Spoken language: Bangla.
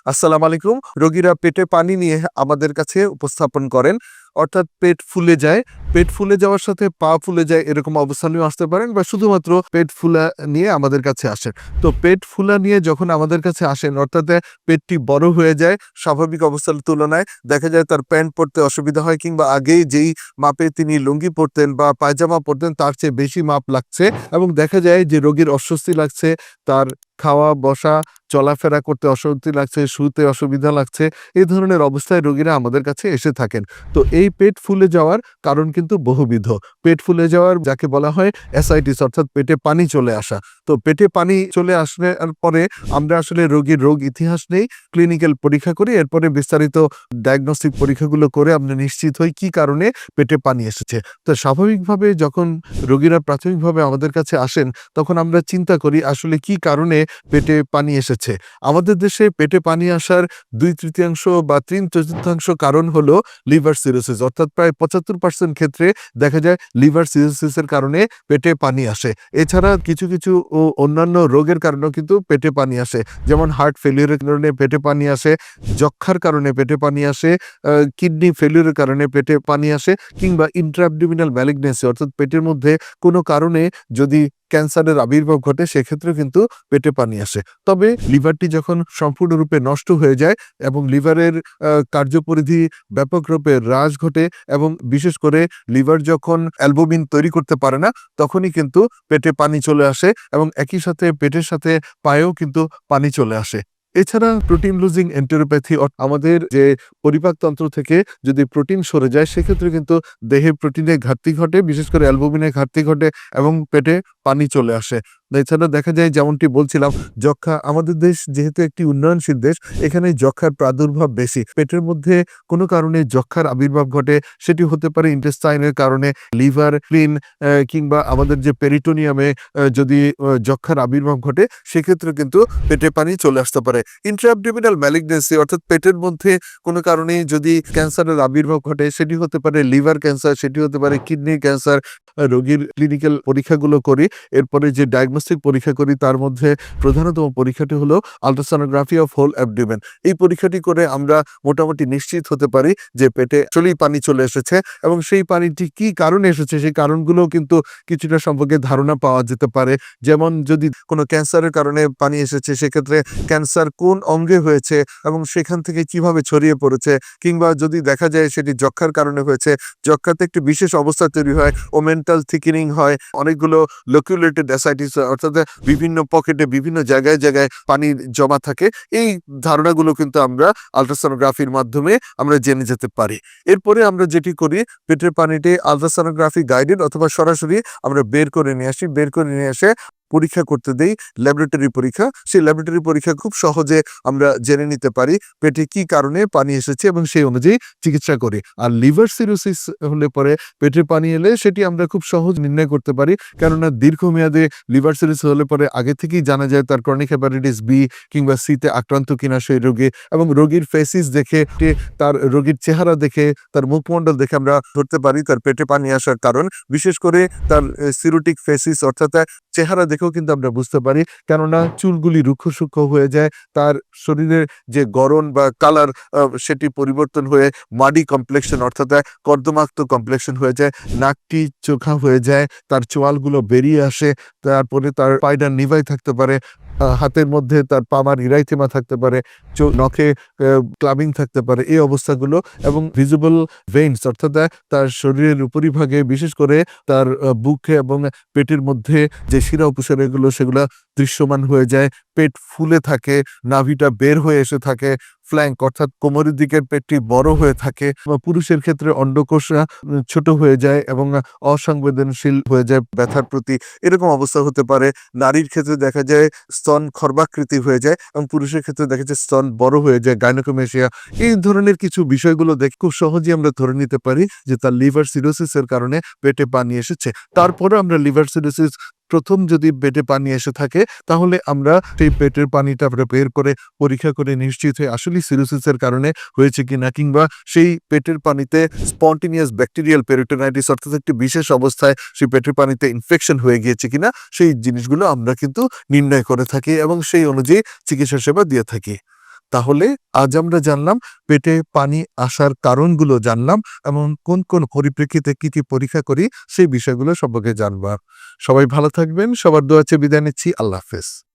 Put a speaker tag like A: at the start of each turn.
A: আসসালামু আলাইকুম। রোগীরা পেটে পানি নিয়ে আমাদের কাছে উপস্থাপন করেন। অর্থাৎ পেট ফুলে যায়। পেট ফুলে যাওয়ার সাথে পা ফুলে যায় এরকম অবস্থা নিয়েও আসতে পারেন বা শুধুমাত্র পেট ফুলা নিয়ে আমাদের কাছে আসেন। তো পেট ফুলা নিয়ে যখন আমাদের কাছে আসেন অর্থাৎ পেটটি বড় হয়ে যায় স্বাভাবিক অবস্থার তুলনায়। দেখা যায় তার প্যান্ট পরতে অসুবিধা হয় কিংবা আগেই যেই মাপে তিনি লুঙ্গি পরতেন বা পায়জামা পরতেন তার চেয়ে বেশি মাপ লাগছে এবং দেখা যায় যে রোগীর অস্বস্তি লাগছে, তার খাওয়া, বসা, চলাফেরা করতে অস্বস্তি লাগছে, শুতে অসুবিধা লাগছে। এই ধরনের অবস্থায় রোগীরা আমাদের কাছে এসে থাকেন। তো এই পেট ফুলে যাওয়ার কারণ কিন্তু বহুবিধ। পেট ফুলে যাওয়ার যাকে বলা হয় অ্যাসাইটিস অর্থাৎ পেটে পানি চলে আসা। তো পেটে পানি চলে আসলে পরে আমরা আসলে রোগীর রোগ ইতিহাস নেই, ক্লিনিক্যাল পরীক্ষা করি। এরপরে বিস্তারিত ডায়াগনস্টিক পরীক্ষাগুলো করে আমরা নিশ্চিত হই কি কারণে পেটে পানি এসেছে। তো স্বাভাবিকভাবে যখন রোগীরা প্রাথমিকভাবে আমাদের কাছে আসেন তখন আমরা চিন্তা করি আসলে কি কারণে পেটে পানি এসেছে। আমাদের দেশে পেটে পানি আসার 2/3 বা 3/4 কারণ হলো লিভার সিরোসিস অর্থাৎ প্রায় 75% ক্ষেত্রে দেখা যায় লিভার সিরোসিসের কারণে পেটে পানি আসে। এছাড়া কিছু অন্যান্য রোগের কারণেও কিন্তু পেটে পানি আসে। যেমন হার্ট ফেলিউরের কারণে পেটে পানি আসে, যক্ষ্মার কারণে পেটে পানি আসে, কিডনি ফেলিউরের কারণে পেটে পানি আসে কিংবা ইন্ট্রাঅ্যাবডোমিনাল ম্যালিগন্যান্সি অর্থাৎ পেটের মধ্যে কোনো কারণে যদি ক্যান্সারের আবির্ভাব ঘটে সেক্ষেত্রেও কিন্তু পেটে পানি আসে। তবে লিভারটি যখন সম্পূর্ণরূপে নষ্ট হয়ে যায় এবং লিভারের কার্যপরিধি ব্যাপকরূপে হ্রাস ঘটে এবং বিশেষ করে লিভার যখন অ্যালবুমিন তৈরি করতে পারে না তখনই কিন্তু পেটে পানি চলে আসে এবং একই সাথে পেটের সাথে পায়েও কিন্তু পানি চলে আসে। এছাড়া প্রোটিন লুজিং এন্টেরোপ্যাথি আমাদের যে পরিপাকতন্ত্র থেকে যদি প্রোটিন সরে যায় সেক্ষেত্রে কিন্তু দেহে প্রোটিনের ঘাটতি ঘটে, বিশেষ করে অ্যালবুমিনের ঘাটতি ঘটে এবং পেটে পানি চলে আসে। এছাড়া দেখা যায় যেমনটি বলছিলাম যক্ষ্মা, আমাদের দেশ যেহেতু একটি উন্নয়নশীল দেশ এখানে যক্ষ্মার প্রাদুর্ভাব বেশি। পেটের মধ্যে কোনো কারণে যক্ষ্মার আবির্ভাব ঘটে, সেটি হতে পারে ইন্টেস্টাইনের কারণে, লিভার, স্প্লিন কিংবা আমাদের যে পেরিটোনিয়ামে যদি যক্ষ্মার আবির্ভাব ঘটে সেক্ষেত্রে কিন্তু পেটে পানি চলে আসতে পারে। ইন্ট্রাঅ্যাবডোমিনাল ম্যালিগন্যান্সি অর্থাৎ পেটের মধ্যে কোনো কারণে যদি ক্যান্সারের আবির্ভাব ঘটে সেটি হতে পারে লিভার ক্যান্সার, সেটি হতে পারে কিডনি ক্যান্সার। রোগীর ক্লিনিক্যাল পরীক্ষাগুলো করি, এরপরে যে ডায়াগনস্টিক পরীক্ষা করি তার মধ্যে প্রধানতম পরীক্ষাটি হলো আল্ট্রাসোনোগ্রাফি অফ হোল অ্যাবডোমেন। এই পরীক্ষাটি করে আমরা মোটামুটি নিশ্চিত হতে পারি যে পেটে আসলেই পানি চলে এসেছে এবং সেই পানিটি কি কারণে এসেছে সেই কারণগুলো কিন্তু কিছুটা সম্পর্কে ধারণা পাওয়া যেতে পারে। যেমন যদি কোনো ক্যান্সারের কারণে পানি এসেছে সেক্ষেত্রে ক্যান্সার কোন অঙ্গে হয়েছে এবং সেখান থেকে কিভাবে ছড়িয়ে পড়েছে, কিংবা যদি দেখা যায় সেটি যক্ষ্মার কারণে হয়েছে, যক্ষ্মাতে একটি বিশেষ অবস্থা তৈরি হয়, ওমেন্টাল থিকেনিং হয়, অনেকগুলো লোকিউলেটেড অ্যাসাইটিস অর্থাৎ বিভিন্ন পকেটে বিভিন্ন জায়গায় পানি জমা থাকে। এই ধারণাগুলো কিন্তু আমরা আল্ট্রাসোনোগ্রাফির মাধ্যমে আমরা জেনে যেতে পারি। এরপরে আমরা যেটি করি পেটের পানিটি আল্ট্রাসোনোগ্রাফি গাইডেড অথবা সরাসরি আমরা বের করে নিয়ে এসে পরীক্ষা করতে দেই, ল্যাবরেটরি পরীক্ষা। সেই ল্যাবরেটরি পরীক্ষা খুব সহজে আমরা জেনে নিতে পারি পেটে কি কারণে পানি এসেছে এবং সেই অনুযায়ী চিকিৎসা করি। আর লিভার সিরোসিস হলে পরে পেটে পানি এলে সেটি আমরা খুব সহজ নির্ণয় করতে পারি, কেননা দীর্ঘমেয়াদে লিভার সিরোসিস হলে পরে আগে থেকেই জানা যায় তার ক্রনিক হেপাটাইটিস বি কিংবা সিতে আক্রান্ত কিনা সেই রোগী, এবং রোগীর ফেসিস দেখে, তার রোগীর চেহারা দেখে, তার মুখমণ্ডল দেখে আমরা ধরতে পারি তার পেটে পানি আসার কারণ। বিশেষ করে তার সিরোটিক ফেসিস অর্থাৎ চেহারা দেখেও কিন্তু আমরা বুঝতে পারি, কেননা চুলগুলি রুক্ষ সূক্ষ্ম হয়ে যায়, তার শরীরের যে গড়ন বা কালার সেটি পরিবর্তন হয়ে মাডি কমপ্লেক্সন অর্থাৎ কর্দমাক্ত কমপ্লেক্সন হয়ে যায়, নাকটি চোখা হয়ে যায়, তার চোয়ালগুলো বেরিয়ে আসে, তারপরে তার পায়টা নিভাই থাকতে পারে, হাতের মধ্যে তার পামার ইরাইথেমা থাকতে পারে, নখে ক্লাবিং থাকতে পারে, এই অবস্থাগুলো, এবং ভিজিবল ভেইনস অর্থাৎ তার শরীরের উপরিভাগে বিশেষ করে তার বুকে এবং পেটের মধ্যে যে শিরা উপশিরাগুলো সেগুলা দৃশ্যমান হয়ে যায়, পেট ফুলে থাকে, নাভিটা বের হয়ে এসে থাকে, ফ্ল্যাঙ্ক অর্থাৎ কোমরের দিকের পেটটি বড় হয়ে থাকে, পুরুষের ক্ষেত্রে অন্ডকোষ ছোট হয়ে যায় এবং অসংবেদনশীল হয়ে যায় ব্যথার প্রতি, এরকম অবস্থা হতে পারে। নারীর ক্ষেত্রে দেখা যায় স্তন খর্বাকৃতি হয়ে যায় এবং পুরুষের ক্ষেত্রে দেখা যায় স্তন বড় হয়ে যায়, গাইনোকোমেশিয়া। এই ধরনের কিছু বিষয়গুলো দেখে খুব সহজেই আমরা ধরে নিতে পারি যে তার লিভার সিরোসিসের কারণে পেটে পানি এসেছে। তারপরে আমরা লিভার সিরোসিস প্রথম যদি পেটে পানি এসে থাকে তাহলে আমরা সেই পেটের পানিটা আমরা বের করে পরীক্ষা করে নিশ্চিত হয়ে আসলে সিরোসিসের কারণে হয়েছে কিনা, কিংবা সেই পেটের পানিতে স্পন্টেনিয়াস ব্যাকটেরিয়াল পেরিটোনাইটিস অর্থাৎ একটি বিশেষ অবস্থায় সেই পেটের পানিতে ইনফেকশন হয়ে গিয়েছে কিনা, সেই জিনিসগুলো আমরা কিন্তু নির্ণয় করে থাকি এবং সেই অনুযায়ী চিকিৎসা সেবা দিয়ে থাকি। তাহলে আজ আমরা জানলাম পেটে পানি আসার কারণগুলো জানলাম এবং কোন কোন পরিপ্রেক্ষিতে কি কি পরীক্ষা করি সেই বিষয়গুলো সম্পর্কে জানবার। সবাই ভালো থাকবেন, সবার দোয়া চেয়ে বিদায় নিচ্ছি। আল্লাহ হাফেজ।